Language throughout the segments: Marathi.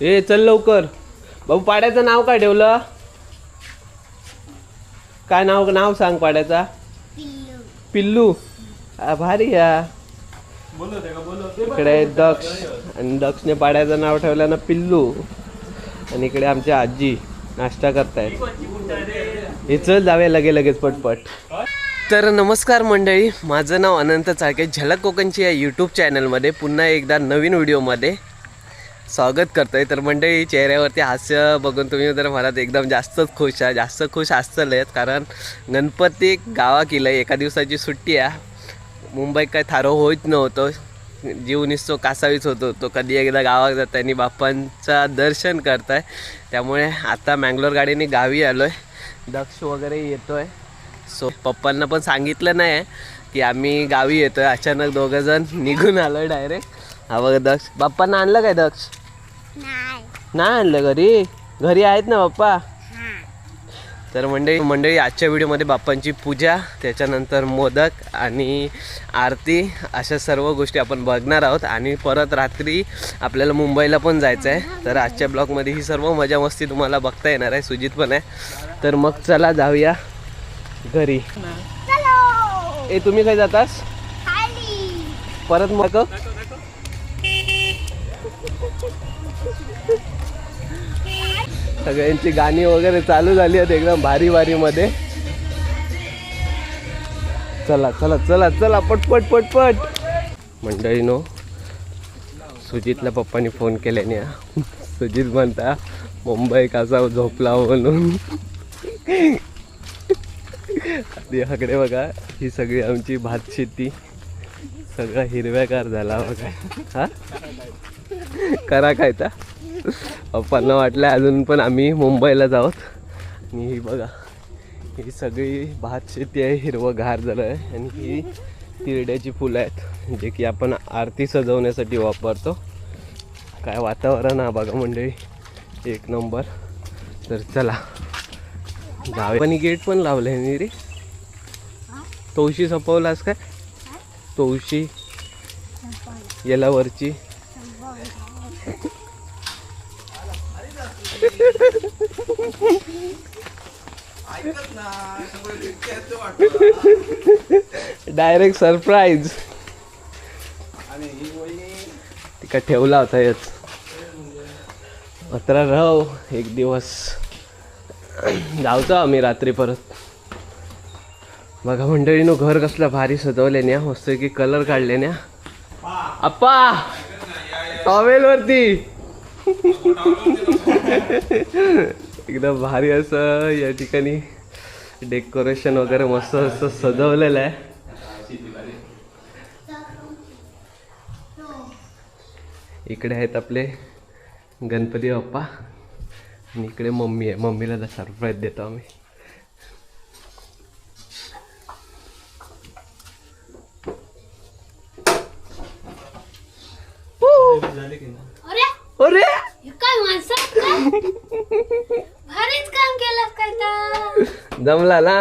ए चल लवकर. भाऊ पाड्याचं नाव काय ठेवलं? काय नाव नाव सांग पाड्याचा. पिल्लू. भारी या. इकडे दक्ष आणि दक्षने पाड्याचं नाव ठेवलं ना पिल्लू. आणि इकडे आमच्या आजी नाश्ता करतायत. हे चल जाऊया लगेच पटपट. तर नमस्कार मंडळी, माझं नाव अनंत चाळके. झलक कोकणची या यूट्यूब चॅनलमध्ये पुन्हा एकदा नवीन व्हिडिओमध्ये स्वागत करतो आहे. तर मंडळी, चेहऱ्यावरती हास्य बघून तुम्ही जर मला एकदम जास्त खुश असतलेत, कारण गणपती गावा केलं. एका दिवसाची सुट्टी आहे. मुंबईत काय थारो होत नव्हतं. जीव निसतो कासावीच होतो. तो कधी एकदा गावात जात आणि बाप्पांचा दर्शन करताय. त्यामुळे आता मँगलोर गाडीने गावी आलो आहे. दक्ष वगैरे येतो आहे. सो पप्पांना पण सांगितलं नाही आहे की आम्ही गावी येतो आहे. अचानक दोघंजण निघून आलो आहे डायरेक्ट. हा बघा दक्ष. बाप्पांना आणलं काय दक्ष? नाही आणलं. घरी आहेत ना बाप्पा. तर मंडळी आजच्या व्हिडिओमध्ये बाप्पांची पूजा, त्याच्यानंतर मोदक आणि आरती अशा सर्व गोष्टी आपण बघणार आहोत. आणि परत रात्री आपल्याला मुंबईला पण जायचं आहे. तर आजच्या ब्लॉगमध्ये ही सर्व मजा मस्ती तुम्हाला बघता येणार आहे. सुजित पण आहे. तर मग चला जाऊया घरी. ए तुम्ही काय जातास? परत मग सगळ्यांची गाणी वगैरे चालू झाली आहेत एकदम भारी मध्ये. चला पटपट मंडळीनो. सुजितला पप्पानी फोन केल्याने सुजित म्हणता मुंबई कसा झोपला म्हणून. ह्याकडे बघा, ही सगळी आमची भात शेती, सगळा हिरव्यागार झाला बघा. हा करा काय तर पप्पांना वाटलं अजून पण आम्ही मुंबईला जाऊत. आणि ही बघा, ही सगळी भात शेती आहे. हिरवंगार झालं आहे. आणि ही तिरड्याची फुलं आहेत, जे की आपण आरती सजवण्यासाठी वापरतो. काय वातावरण आहे बघा मंडळी, एक नंबर. तर चला जाऊया. पण गेट पण लावलं आहे रे. तुळशी संपवलास काय? तुळशी येलावरची. Direct surprise. तिका ठेवला होता याच. अत्रा राहू एक दिवस. जाऊतो आम्ही रात्री परत. बघा मंडळीनो, घर कसला भारी सजवले न्या. मस्त की कलर काढले न्या. अप्पा टॉवेल वरती एकदम भारी असं या ठिकाणी डेकोरेशन वगैरे मस्त असं सजवलेलं आहे. इकडे आहेत आपले गणपती बाप्पा आणि इकडे मम्मी आहे. मम्मीला सरप्राईज देतो आम्ही. अरे काय माणसं भारीच काम केलं काय तर. जमला ना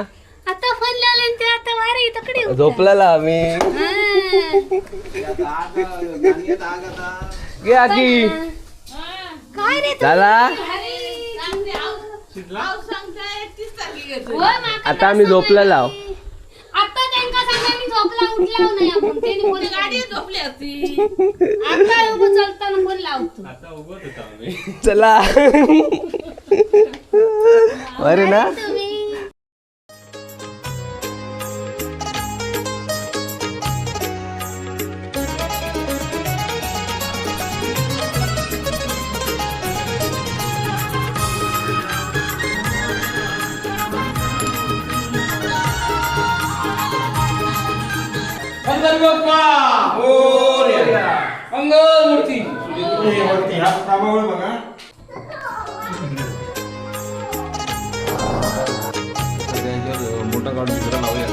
आता फोन लावले ते. आता भारी तकडे झोपला आम्ही. गे आकी काय रे झाला. आता आम्ही झोपला लाव. आता त्यांका सांगा मी झोपला उठला नाही. आपण त्यांनी कोणी गाडी झोपली होती. आता उभं चालताना फोन लावतो. आता उभं होतो आम्ही. चला अरे ना. मंगलमूर्ती बघा. मोठा काढून दुसरा लावूया.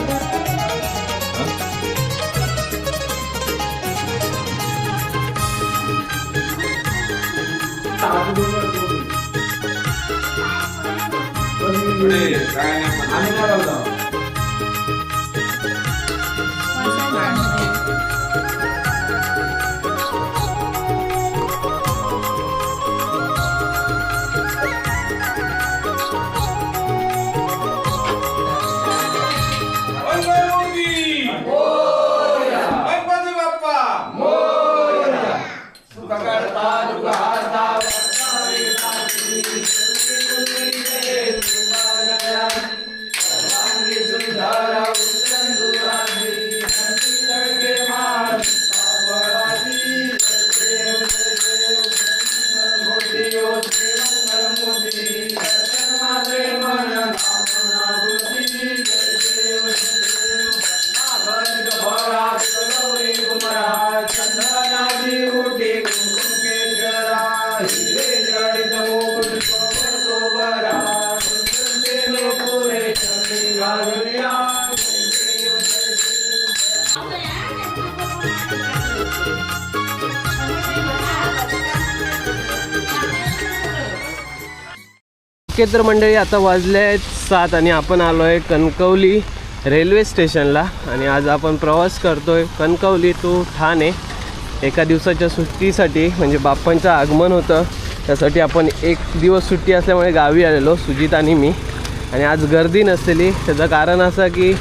ओके तर मंडळी आता वाजले आहेत 7 आणि आपण आलो आहे कणकवली रेल्वे स्टेशनला. आणि आज आपण प्रवास करतोय कणकवली टू ठाणे एका दिवसाच्या सुट्टीसाठी. म्हणजे बाप्पांचं आगमन होतं त्यासाठी आपण एक दिवस सुट्टी असल्यामुळे गावी आलेलो सुजित आणि मी. आणि आज गर्दी नसलेली त्याचं कारण असं की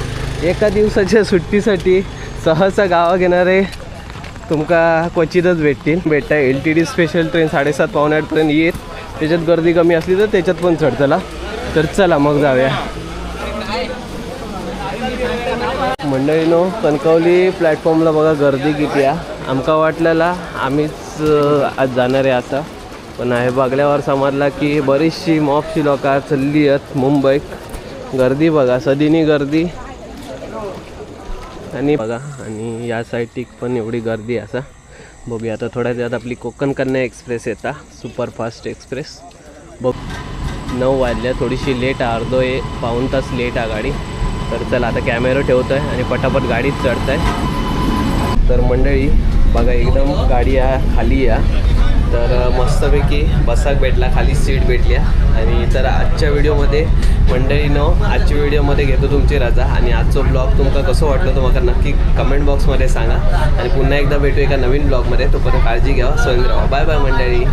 एका दिवसाच्या सुट्टीसाठी सहसा गावा घेणारे तुमका क्वचितच भेटता. LTD स्पेशल ट्रेन 7:30 पावणे 8पर्यंत येत. त्याच्यात गर्दी कमी असली तर त्याच्यात पण चढ. चला तर चला मग जाऊया. मंडळीनो कणकवली प्लॅटफॉर्मला बघा गर्दी किती आहे. आमका वाटलेला आम्हीच आज जाणार आहे असं, पण आहे बघल्यावर समजला की बरीचशी मॉपची लोकं चालली आहेत मुंबईत. गर्दी बघा सदिनी गर्दी आणि बघा. आणि या साईडची पण एवढी गर्दी आहे असं. बघूया आता थोड्या वेळात आपली कोकण कन्या एक्सप्रेस येता सुपरफास्ट एक्सप्रेस. बघ 9 वाजल्या, थोडीशी लेट आहे, पाऊण तास लेट आहे गाडी. तर चला आता कॅमेरा ठेवतो आहे आणि पटापट गाडीत चढत आहे. तर मंडळी बघा एकदम गाडी खाली आहे. तर मस्तपैकी बसाक भेटला, खाली सीट भेटली. आणि तर आजच्या व्हिडिओमध्ये मंडळीनो आजच्या व्हिडिओमध्ये घेतो तुमची रजा. आणि आजचं ब्लॉग तुमका कसं वाटलं तर मला नक्की कमेंट बॉक्समध्ये सांगा. आणि पुन्हा एकदा भेटू एका नवीन ब्लॉगमध्ये. तोपर्यंत काळजी घ्या, स्वयं राहा. बाय बाय मंडळी.